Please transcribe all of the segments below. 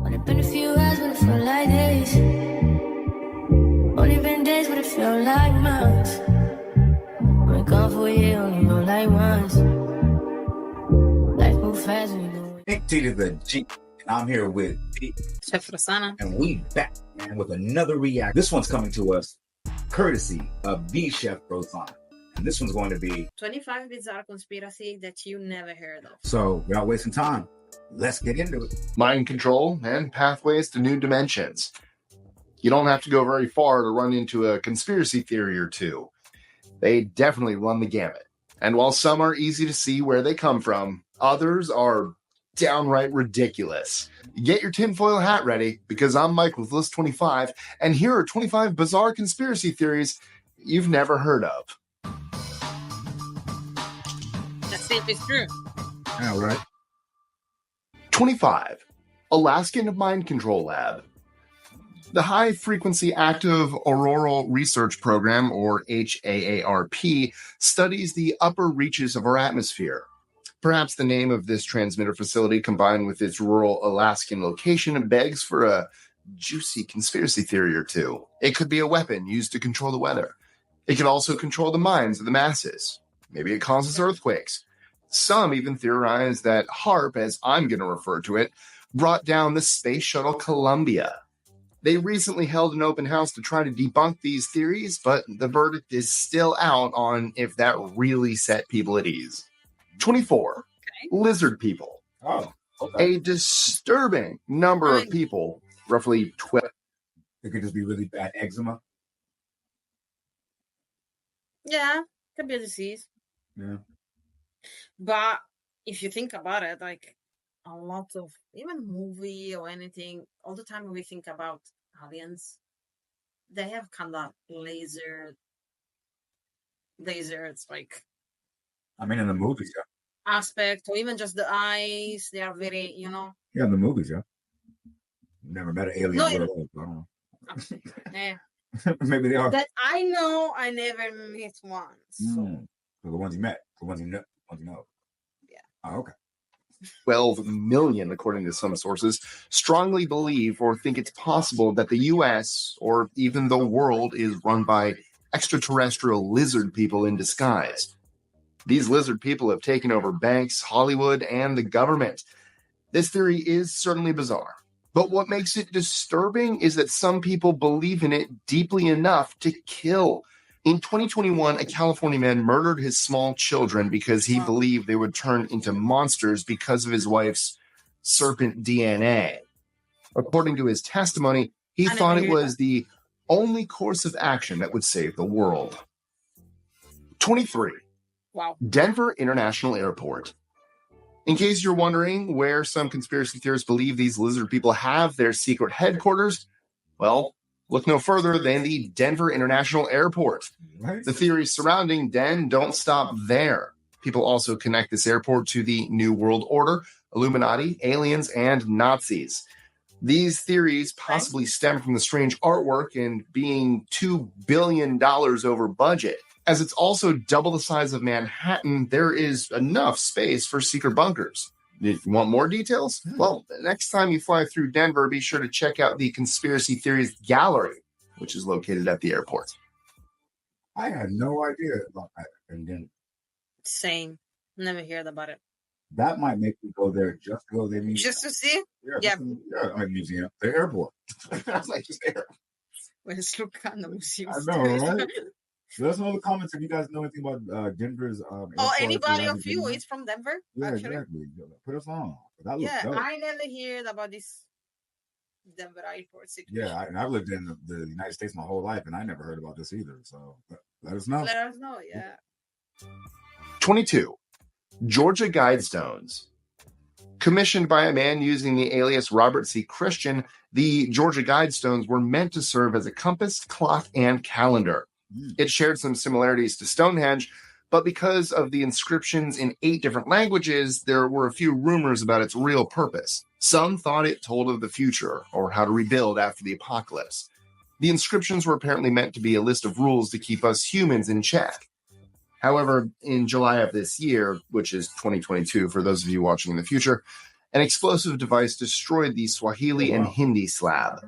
Only been a few hours, but it felt like days. Only been days, but it felt like months. Been gone for a year, only know like once. Life move fast when you go. Nick T to the G, and I'm here with P. Chef Rosanna. And we back, man, with another react. This one's coming to us courtesy of the Chef Rosanna. And this one's going to be 25 bizarre conspiracy that you never heard of. So, without wasting time, let's get into it. Mind control and pathways to new dimensions. You don't have to go very far to run into a conspiracy theory or two. They definitely run the gamut. And while some are easy to see where they come from, others are downright ridiculous. Get your tinfoil hat ready, because I'm Mike with List 25, and here are 25 bizarre conspiracy theories you've never heard of. Let's see if it's true. All right. 25. Alaskan Mind Control Lab. The High Frequency Active Auroral Research Program, or HAARP, studies the upper reaches of our atmosphere. Perhaps the name of this transmitter facility, combined with its rural Alaskan location, begs for a juicy conspiracy theory or two. It could be a weapon used to control the weather. It could also control the minds of the masses. Maybe it causes earthquakes. Some even theorize that HAARP, as I'm going to refer to it, brought down the space shuttle Columbia. They recently held an open house to try to debunk these theories, but the verdict is still out on if that really set people at ease. 24. Okay. Lizard people. Oh, okay. A disturbing number of people, roughly 12. It could just be really bad eczema. Yeah, could be a disease. Yeah. But if you think about it, like a lot of, even movie or anything, all the time we think about aliens, they have kind of laser, it's like, I mean, in the movies, yeah. Aspect, or even just the eyes, they are very, Yeah, in the movies, yeah. Never met an alien. No, I don't know. Yeah. Maybe they are. That I know, I never met one. So. So the ones you met, the ones you know. Yeah. Oh, okay. 12 million, according to some sources, strongly believe or think it's possible that the U.S. or even the world is run by extraterrestrial lizard people in disguise. These lizard people have taken over banks, Hollywood, and the government. This theory is certainly bizarre, but what makes it disturbing is that some people believe in it deeply enough to kill. In 2021, a California man murdered his small children because he believed they would turn into monsters because of his wife's serpent DNA. According to his testimony, he thought it was the only course of action that would save the world. 23. Wow. Denver International Airport. In case you're wondering where some conspiracy theorists believe these lizard people have their secret headquarters, well, look no further than the Denver International Airport. Right. The theories surrounding Den don't stop there. People also connect this airport to the New World Order, Illuminati, aliens, and Nazis. These theories possibly stem from the strange artwork and being $2 billion over budget. As it's also double the size of Manhattan, there is enough space for secret bunkers. You want more details? Well, next time you fly through Denver, be sure to check out the Conspiracy Theories Gallery, which is located at the airport. I had no idea about that. And then Same. Never heard about it. that might make me go there just to go there. Just to see? Yeah. I mean, museum, the airport. I was like, just there. Let's look at the museum. I know, right? Let us know in the comments if you guys know anything about Denver's. Oh, anybody of you is from Denver? Yeah, actually? exactly. Put us on. That looks Yeah, dope. I never heard about this Denver airport situation. Yeah, and I've lived in the United States my whole life, and I never heard about this either. So let us know. Let us know, yeah. 22. Georgia Guidestones. Commissioned by a man using the alias Robert C. Christian, the Georgia Guidestones were meant to serve as a compass, clock, and calendar. It shared some similarities to Stonehenge, but because of the inscriptions in 8 different languages, there were a few rumors about its real purpose. Some thought it told of the future, or how to rebuild after the apocalypse. The inscriptions were apparently meant to be a list of rules to keep us humans in check. However, in July of this year, which is 2022 for those of you watching in the future, An explosive device destroyed the Swahili and Hindi slab.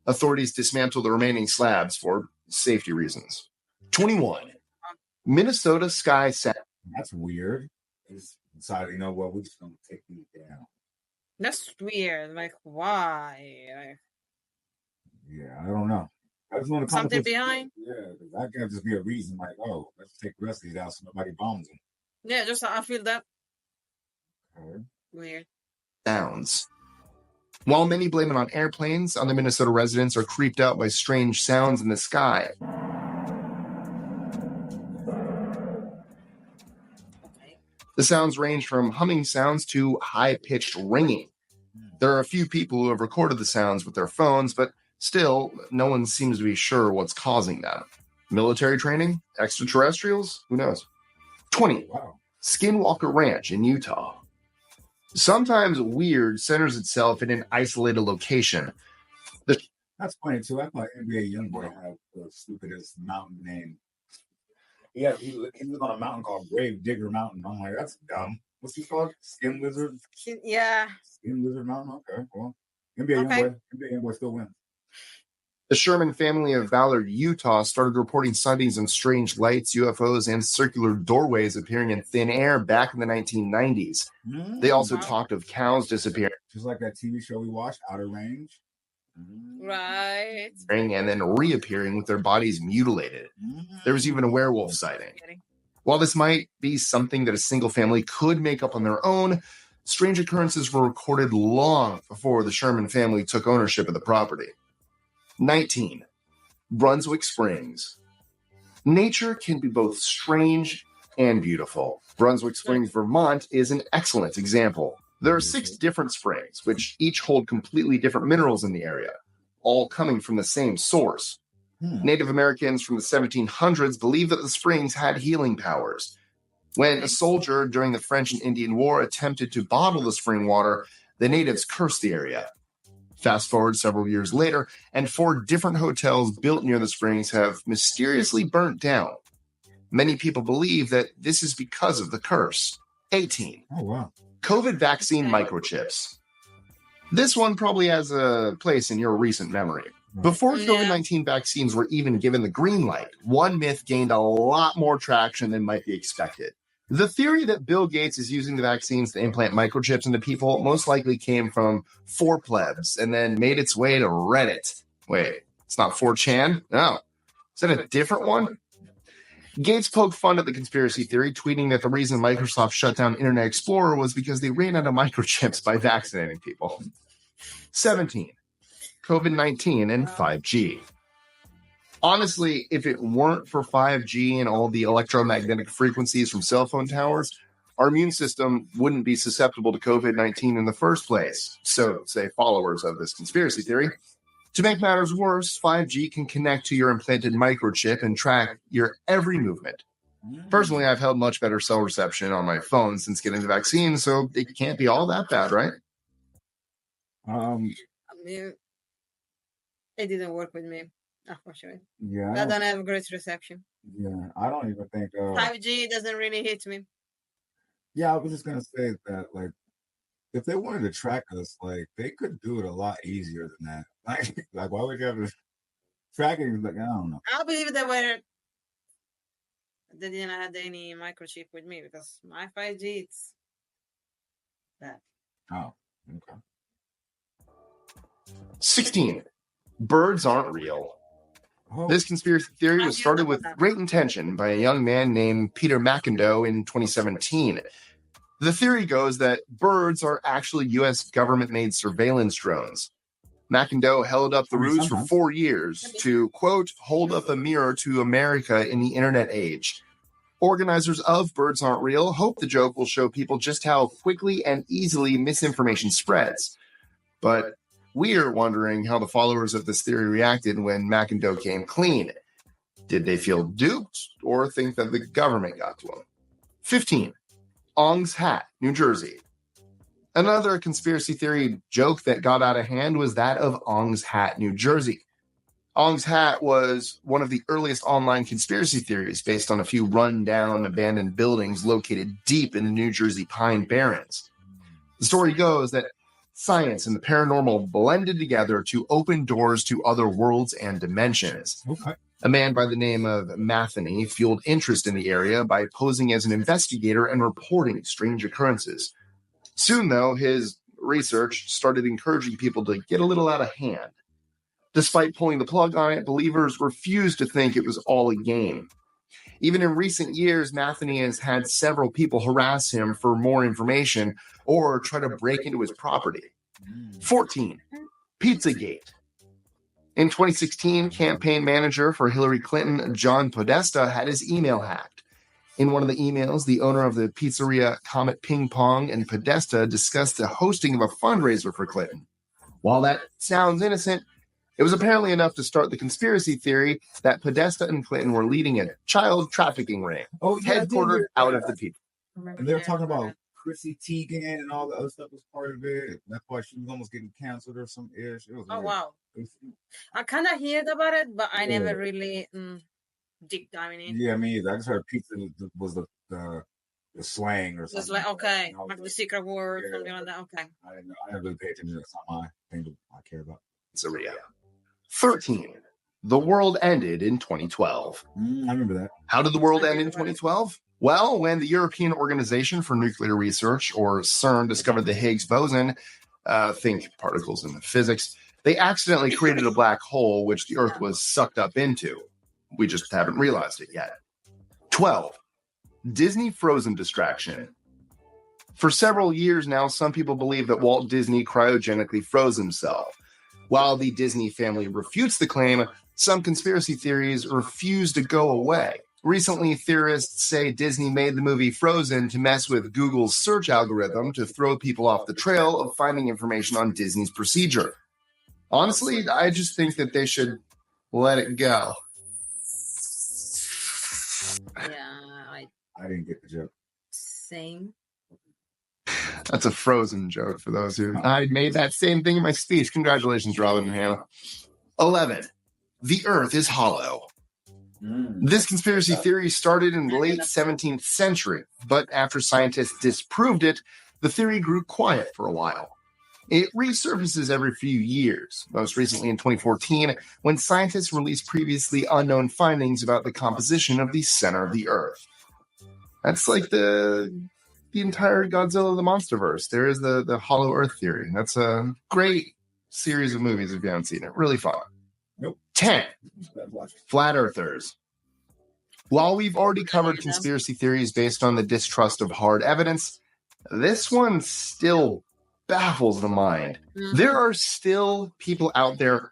Authorities dismantled the remaining slabs for safety reasons. 21. Minnesota sky sound. That's weird. They just decided, you know what, we're just going to take these down. That's weird. Like, why? Like, yeah, I don't know. I just want to something behind? Yeah, because that can't just be a reason like, oh, let's take the rest of these out so nobody bombs them. Yeah, just I feel that. Okay. Weird. Sounds. While many blame it on airplanes, other Minnesota residents are creeped out by strange sounds in the sky. The sounds range from humming sounds to high-pitched ringing. There are a few people who have recorded the sounds with their phones, but still, no one seems to be sure what's causing them. Military training? Extraterrestrials? Who knows? 20. Wow. Skinwalker Ranch in Utah. Sometimes weird centers itself in an isolated location. That's funny, too. I thought NBA Youngboy had the stupidest mountain name. Yeah, he lived on a mountain called Grave Digger Mountain. I'm like, that's dumb. What's he called? Skin Lizard? Yeah. Skin Lizard Mountain? Okay, well, NBA Youngboy still wins. The Sherman family of Ballard, Utah, started reporting sightings of strange lights, UFOs, and circular doorways appearing in thin air back in the 1990s. They also talked of cows disappearing. Just like that TV show we watched, Outer Range. Right. And then reappearing with their bodies mutilated. There was even a werewolf sighting. While this might be something that a single family could make up on their own, strange occurrences were recorded long before the Sherman family took ownership of the property. 19. Brunswick Springs. Nature can be both strange and beautiful. Brunswick Springs, Vermont is an excellent example. There are 6 different springs, which each hold completely different minerals in the area, all coming from the same source. Native Americans from the 1700s believed that the springs had healing powers. When a soldier during the French and Indian War attempted to bottle the spring water, the natives cursed the area. Fast forward several years later, and 4 different hotels built near the springs have mysteriously burnt down. Many people believe that this is because of the curse. 18. Oh, wow. COVID vaccine microchips. This one probably has a place in your recent memory. Before COVID-19 vaccines were even given the green light, one myth gained a lot more traction than might be expected. The theory that Bill Gates is using the vaccines to implant microchips into people most likely came from 4plebs and then made its way to Reddit. Wait, it's not 4chan? No. Is that a different one? Gates poked fun at the conspiracy theory, tweeting that the reason Microsoft shut down Internet Explorer was because they ran out of microchips by vaccinating people. 17. COVID-19 and 5G. Honestly, if it weren't for 5G and all the electromagnetic frequencies from cell phone towers, our immune system wouldn't be susceptible to COVID-19 in the first place, so say followers of this conspiracy theory. To make matters worse, 5G can connect to your implanted microchip and track your every movement. Personally, I've held much better cell reception on my phone since getting the vaccine, so it can't be all that bad, right? I mean, it didn't work with me, unfortunately. Yeah. I don't have great reception. Yeah, I don't even think 5G doesn't really hit me. Yeah, I was just gonna say that, like, if they wanted to track us, like, they could do it a lot easier than that. Like why would you have to tracking? Like, I don't know. I believe they didn't have any microchip with me because my 5G it's bad. Oh, okay. 16. Birds aren't real. Oh. This conspiracy theory was started with great intention by a young man named Peter McIndoe in 2017. The theory goes that birds are actually U.S. government-made surveillance drones. McIndoe held up the ruse for 4 years to, quote, hold up a mirror to America in the internet age. Organizers of Birds Aren't Real hope the joke will show people just how quickly and easily misinformation spreads. But we're wondering how the followers of this theory reacted when McIndoe came clean. Did they feel duped or think that the government got to them? 15. Ong's Hat, New Jersey. Another conspiracy theory joke that got out of hand was that of Ong's Hat, New Jersey. Ong's Hat was one of the earliest online conspiracy theories based on a few run-down, abandoned buildings located deep in the New Jersey Pine Barrens. The story goes that science and the paranormal blended together to open doors to other worlds and dimensions. Okay. A man by the name of Matheny fueled interest in the area by posing as an investigator and reporting strange occurrences. Soon, though, his research started encouraging people to get a little out of hand. Despite pulling the plug on it, believers refused to think it was all a game. Even in recent years, Matheny has had several people harass him for more information or try to break into his property. 14. Pizzagate. In 2016, campaign manager for Hillary Clinton, John Podesta, had his email hacked. In one of the emails, the owner of the pizzeria Comet Ping Pong and Podesta discussed the hosting of a fundraiser for Clinton. While that sounds innocent, it was apparently enough to start the conspiracy theory that Podesta and Clinton were leading a child trafficking ring, headquartered out of the people. And they were talking about Chrissy Teigen and all the other stuff was part of it. That's why she was almost getting canceled or some ish. It was Oh weird. wow! It was, I kind of heard about it, but I Yeah. never really deep diving in. yeah, me either. I just heard pizza was the slang or something. It's like okay, And I was like the like, secret word, yeah. something like that. Okay. I didn't know. I didn't really pay attention. That's not my thing that I care about. Pizzeria. 13. The world ended in 2012. I remember that. How did the world end in 2012? Well, when the European Organization for Nuclear Research, or CERN, discovered the Higgs boson, think particles in physics, they accidentally created a black hole, which the Earth was sucked up into. We just haven't realized it yet. 12. Disney Frozen distraction. For several years now, some people believe that Walt Disney cryogenically froze himself. While the Disney family refutes the claim, some conspiracy theories refuse to go away. Recently, theorists say Disney made the movie Frozen to mess with Google's search algorithm to throw people off the trail of finding information on Disney's procedure. Honestly, I just think that they should let it go. Yeah, I didn't get the joke. same. That's a Frozen joke for those who... I made that same thing in my speech. Congratulations, Robin and Hannah. 11. The Earth is hollow. This conspiracy theory started in the late 17th century, but after scientists disproved it, the theory grew quiet for a while. It resurfaces every few years, most recently in 2014, when scientists released previously unknown findings about the composition of the center of the Earth. That's like the entire Godzilla the Monsterverse. There is the Hollow Earth theory. That's a great series of movies if you haven't seen it. Really fun. Nope. 10. Flat Earthers. While we've already covered conspiracy theories based on the distrust of hard evidence, this one still baffles the mind. There are still people out there.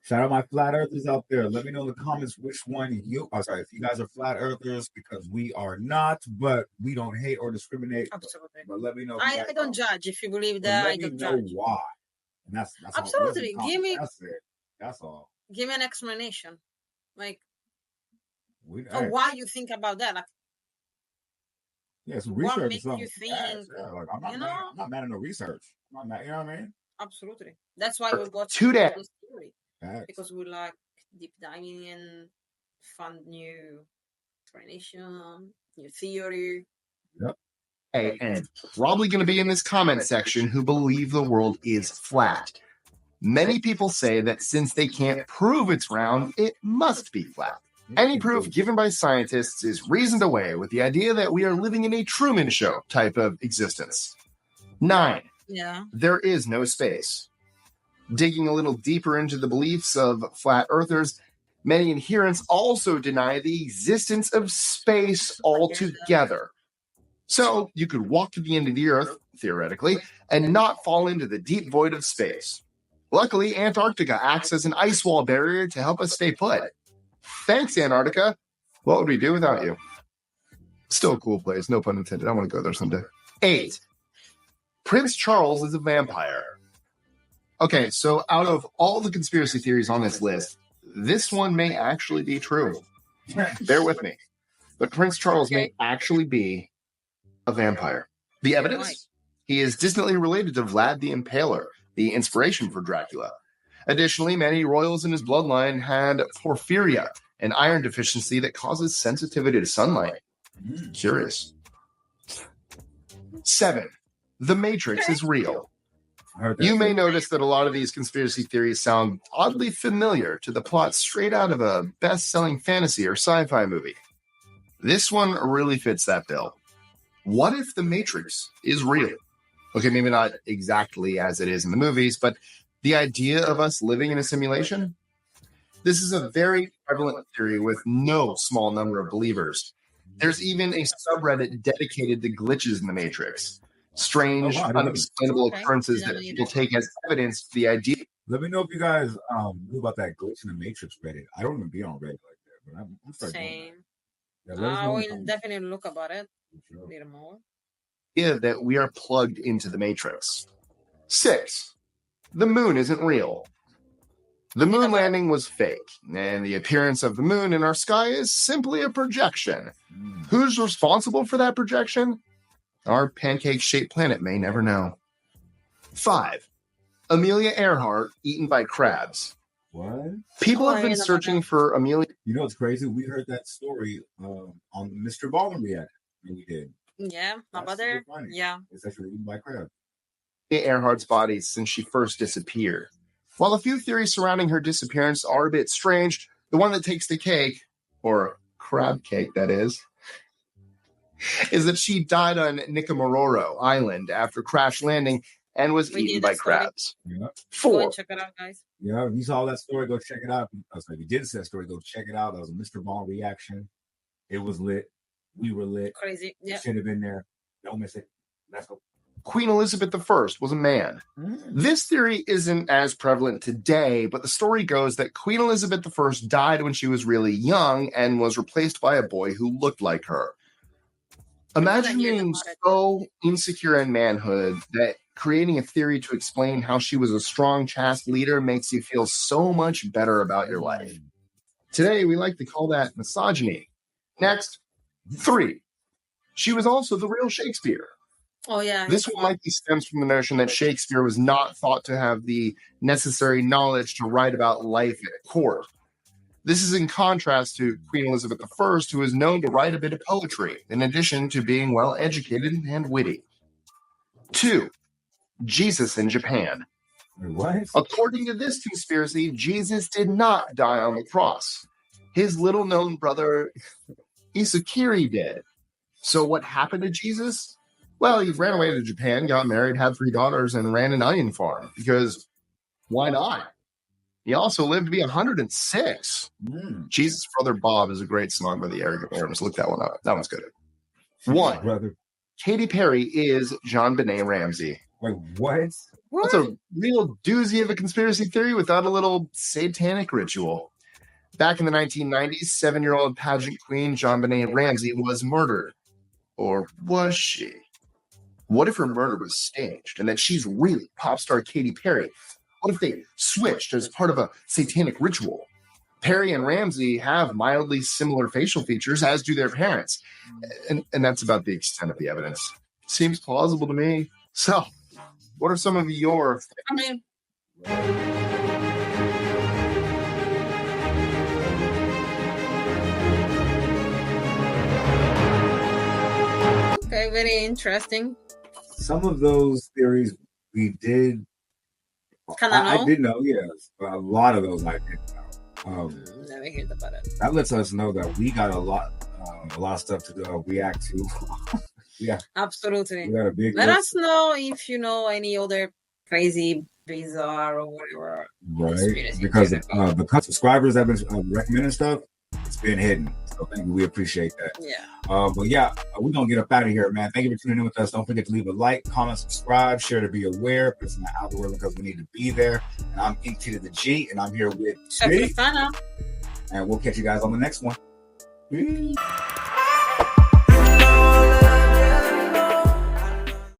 Shout out my flat earthers out there. Let me know in the comments which one you are. Sorry, if you guys are flat earthers, because we are not, but we don't hate or discriminate. Absolutely. But let me know. I don't judge. If you believe But that, I let me don't know judge. why. And that's Absolutely. all. Give me- That's it. That's all. Give me an explanation, like We, or why you think about that. Like, yeah, some what research or makes something. you Yeah, think, like, I'm not you mad. know? I'm not mad at no research. I'm not mad, you know what I mean? absolutely. That's why we watch Today. this theory, Facts. because we like deep diving and find new explanation, new theory. And probably going to be in this comment section who believe the world is flat. Many people say that since they can't prove it's round, it must be flat. Any proof given by scientists is reasoned away with the idea that we are living in a Truman Show type of existence. 9. Yeah. There is no space. Digging a little deeper into the beliefs of flat earthers, many adherents also deny the existence of space altogether. So you could walk to the end of the Earth, theoretically, and not fall into the deep void of space. Luckily, Antarctica acts as an ice wall barrier to help us stay put. Thanks, Antarctica. What would we do without you? Still a cool place, no pun intended. I want to go there someday. 8. Prince Charles is a vampire. Okay, so out of all the conspiracy theories on this list, this one may actually be true. Bear with me. But Prince Charles may actually be a vampire. The evidence? He is distantly related to Vlad the Impaler, the inspiration for Dracula. Additionally, many royals in his bloodline had porphyria, an iron deficiency that causes sensitivity to sunlight. Curious. 7. The Matrix is real. I heard that You may too. notice that a lot of these conspiracy theories sound oddly familiar to the plot straight out of a best-selling fantasy or sci-fi movie. This one really fits that bill. What if the Matrix is real? Okay, maybe not exactly as it is in the movies, but the idea of us living in a simulation? This is a very prevalent theory with no small number of believers. There's even a subreddit dedicated to glitches in the Matrix. Strange, Oh, wow, I didn't know. unexplainable Okay. occurrences Didn't that know people either. take as evidence to the idea. Let me know if you guys knew about that glitch in the Matrix Reddit. I don't even be on Reddit like that, but I'm starting doing Same. that. Yeah, let us I know in the will comments. definitely look about it For sure. a little more. That we are plugged into the Matrix. 6. The moon isn't real. The moon landing was fake, and the appearance of the moon in our sky is simply a projection. Who's responsible for that projection? Our pancake-shaped planet may never know. 5. Amelia Earhart eaten by crabs. What? People Oh, have I been heard about searching that. for Amelia You know what's crazy? We heard that story on Mr. Baldwin React. We did. Yeah, That's about super there. funny. Yeah. It's actually eaten by crab. Earhart's body since she first disappeared. While a few theories surrounding her disappearance are a bit strange, the one that takes the cake, or crab cake that is that she died on Nikamororo Island after crash landing and was We eaten did by that story. crabs. Yeah. Go 4. and check it out, guys. Yeah. If you saw that story, go check it out. If you didn't see that story, go check it out. That was a Mr. Ball reaction. It was lit. We were lit. Crazy. Yeah. Should have been there. Don't miss it. Let's go. Queen Elizabeth I was a man. This theory isn't as prevalent today, but the story goes that Queen Elizabeth I died when she was really young and was replaced by a boy who looked like her. Imagine hear being about it. so insecure in manhood that creating a theory to explain how she was a strong, chaste leader makes you feel so much better about your life. Today, we like to call that misogyny. Next, 3. She was also the real Shakespeare. Oh, yeah. This one likely stems from the notion that Shakespeare was not thought to have the necessary knowledge to write about life at court. This is in contrast to Queen Elizabeth I, who is known to write a bit of poetry, in addition to being well-educated and witty. 2. Jesus in Japan. What? According to this conspiracy, Jesus did not die on the cross. His little-known brother Isukiri did. So what happened to Jesus? Well, he ran away to Japan, got married, had 3 daughters, and ran an onion farm. Because why not? He also lived to be 106. Jesus' Brother Bob is a great song by the Arrogant Worms. Look that one up. That one's good. 1. Brother. Katy Perry is JonBenet Ramsey. Wait, what? That's a real doozy of a conspiracy theory without a little satanic ritual. Back in the 1990s, 7-year-old pageant queen JonBenet Ramsey was murdered. Or was she? What if her murder was staged and that she's really pop star Katy Perry? What if they switched as part of a satanic ritual? Perry and Ramsey have mildly similar facial features, as do their parents. And that's about the extent of the evidence. Seems plausible to me. So, what are some of your... I mean, okay, very interesting. Some of those theories we did. Kind of know. I did know, yes. But a lot of those I did know. Never heard about it. That lets us know that we got a lot of stuff to react to. Yeah, Absolutely. we got a big Let list, us know if you know any other crazy, bizarre, or whatever. right? conspiracy Because theory. the subscribers have been recommending stuff. It's been hidden, so thank you. We appreciate that. Yeah. But yeah, we're gonna get up out of here, man. Thank you for tuning in with us. Don't forget to leave a like, comment, subscribe, share to be aware. Put in the algorithm because we need to be there. And I'm Ink T to the G, and I'm here with Check T. the fun out. And we'll catch you guys on the next one. Peace.